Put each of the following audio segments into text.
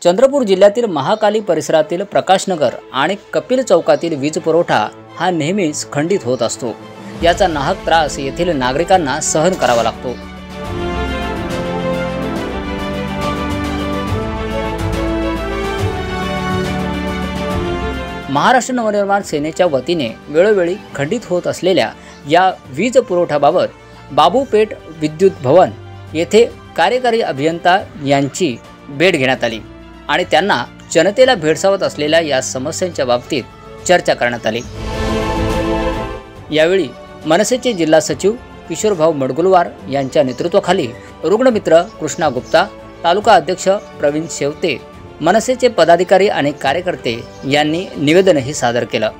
चंद्रपूर जिल्ह्यातील महाकाली परिसरातील प्रकाशनगर आणि कपिल चौकातील वीज पुरवठा हा नेहमीच खंडित होत असतो। याचा नाहक त्रास येथील नागरिकांना सहन करावा लागतो। महाराष्ट्र नवनिर्माण सेनेच्या वतीने वेळोवेळी खंडित होत असलेल्या या वीज पुरवठ्याबाबत बाबूपेठ विद्युत भवन येथे कार्यकारी अभियंता यांची भेट घेण्यात आली आणि त्यांना जनतेला भेडसावत असलेल्या या समस्यांच्या बाबतीत चर्चा करण्यात आली। यावेळी मनसेचे जिल्हा सचिव किशोरभाऊ मडगुलवार यांच्या नेतृत्वाखाली रुग्णमित्र कृष्णा गुप्ता, तालुका अध्यक्ष प्रवीण शेवते, मनसेचे पदाधिकारी आणि कार्यकर्ते यांनी निवेदनही सादर केलं।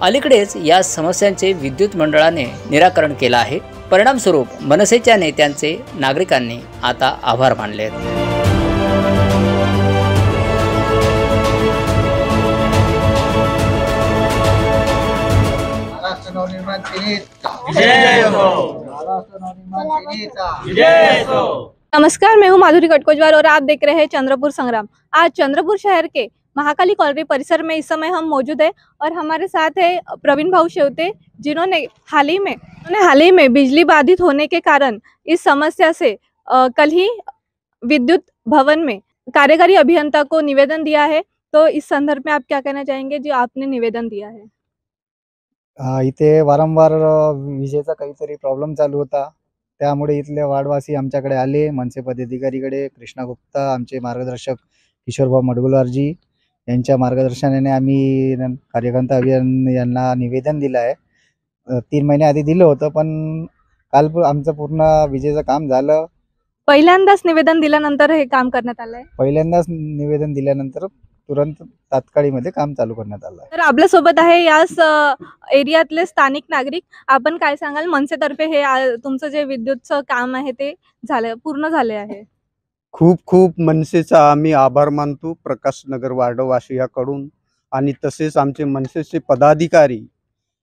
अलीकडेच या समस्यांचे विद्युत मंडळाने निराकरण केलं आहे। परिणामस्वरूप मनसेच्या नेत्यांचे नागरिकांनी आता आभार मानले आहेत। नमस्कार, मैं हूँ माधुरी कटकोजवार और आप देख रहे हैं चंद्रपुर संग्राम। आज चंद्रपुर शहर के महाकाली कॉलोनी परिसर में इस समय हम मौजूद है और हमारे साथ है प्रवीण भाऊ शेवते, जिन्होंने हाल ही में बिजली बाधित होने के कारण इस समस्या से कल ही विद्युत भवन में कार्यकारी अभियंता को निवेदन दिया है। तो इस संदर्भ में आप क्या कहना चाहेंगे जो आपने निवेदन दिया है? इथे वारंवार विजेचा काहीतरी प्रॉब्लेम चालू होता, त्यामुळे इथले वार्डवासी आमच्याकडे आले। मनसे पदाधिकारीकडे कृष्णा गुप्ता, आमचे मार्गदर्शक किशोरभाऊ मडगुलवारजी यांच्या मार्गदर्शनाने आम्ही कार्यकर्ता अभियान यांना निवेदन दिलं आहे। 3 महिने आधी दिलं होतं, पण काल आमचं पूर्ण विजेचं काम झालं। पहिल्यांदाच निवेदन दिल्यानंतर हे काम करण्यात आलंय? पहिल्यांदाच निवेदन दिल्यानंतर तुरंत तात्काळीमध्ये काम चालू करण्यात आलं आहे। तर आपल्या सोबत आहे याच एरियातले स्थानिक नागरिक। आपण काय सांगाल, मनसेतर्फे हे तुमचं जे विद्युतचं काम आहे ते पूर्ण झाले आहे? खूप खूप मनसेचा आम्ही आभार मानतो प्रकाशनगर वार्डवासियाकडून, आणि तसेच आमचे मनसेचे पदाधिकारी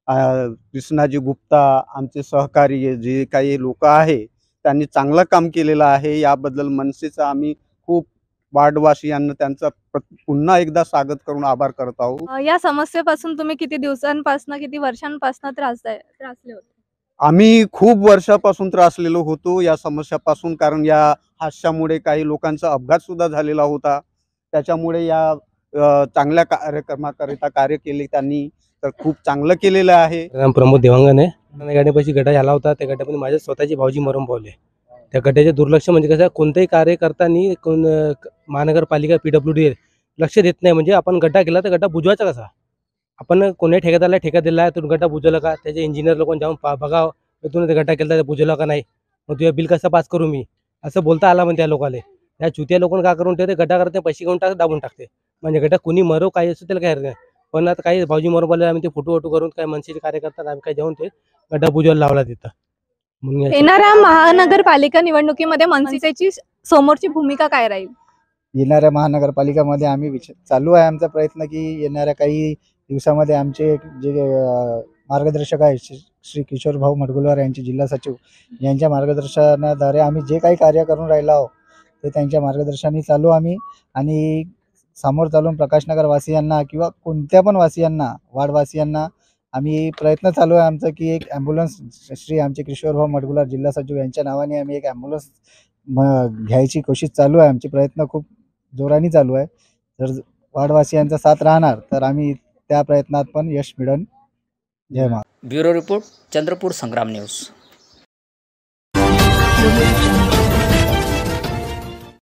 कृष्णाजी गुप्ता, आमचे सहकारी जे काही लोक आहे त्यांनी चांगलं काम केलेलं आहे। याबद्दल मनसेचा आम्ही खूप वार्डवासियांना त्यांचा पुन्हा एकदा स्वागत करून आभार करत आहोत। या समस्येपासून तुम्ही किती दिवसांपासून, किती वर्षांपासून त्रासले होते? आम्ही खूप वर्षापासून त्रासलेलो होतो या समस्यापासून, कारण या हास्यामुळे काही लोकांचा अपघात सुद्धा झालेला होता। त्याच्यामुळे या चांगल्या कार्यक्रमाकरिता कार्य केले त्यांनी, तर खूप चांगलं केलेलं आहे। प्रमोद देवांगण आहे। गाड्यापाशी गड्डा झाला होता, त्या गड्ड्यामध्ये माझे स्वतःचे भाऊजी मरून पावले। त्या गड्ड्याचे दुर्लक्ष म्हणजे कसं, कोणतेही कार्य करताना महानगरपालिका PWD लक्ष देत नाही। म्हणजे आपण गड्डा केला तर गड्डा बुजवायचा कसा, आपण कोणी ठेकेदाराला ठेका दिला आहे, तो गड्डा बुजवला का, त्याचे इंजिनियर लोकांना जाऊन बघावं, तुम्ही गड्डा केला तर बुजवला का नाही, मग तुझ्या बिल कसं पास करू मी, असं बोलता आला म्हणजे त्या लोकांना। त्या चुत्या लोकांना काय करून ठेवते, गड्डा करते, पैसे घेऊन दाबून टाकते। म्हणजे गड्डा कुणी मरो काही असं त्याला काय हरकत नाही, पण आता काही भाऊजी मरो बोलले आम्ही ते फोटो करून काय मनसेचे कार्यकर्ता आम्ही काय जाऊन ते गड्डा बुजवायला लावला तिथं। येणाऱ्या महानगरपालिका निवडणुकीमध्ये मनसेची समोरची भूमिका काय राहील? येणाऱ्या महानगरपालिकामध्ये आम्ही चालू आहे आमचा प्रयत्न की येणाऱ्या काही दिवसामध्ये आमचे जे मार्गदर्शक आहे श्री किशोरभाऊ मडगुलवार यांचे जिल्हा सचिव यांच्या मार्गदर्शनाद्वारे आम्ही जे काही कार्य करून राहिलो आहोत ते त्यांच्या मार्गदर्शनाने चालू आम्ही, आणि समोर चालून प्रकाशनगर वासियांना किंवा कोणत्या पण वासियांना, वार्डवासियांना आम्ही प्रयत्न चालू आहे आमचा की एक ॲम्ब्युलन्स श्री आमचे किशोरभाऊ मडगुलवार जिल्हा सचिव यांच्या नावाने आम्ही एक ॲम्ब्युलन्स घ्यायची कोशिश चालू आहे। आमचे प्रयत्न खूप जोराने चालू आहे। जर वार्डवासियांचा साथ राहणार तर आम्ही त्या प्रयत्नात पण यश मिळवू। जय महाराष्ट्र। ब्युरो रिपोर्ट, चंद्रपूर संग्राम न्यूज।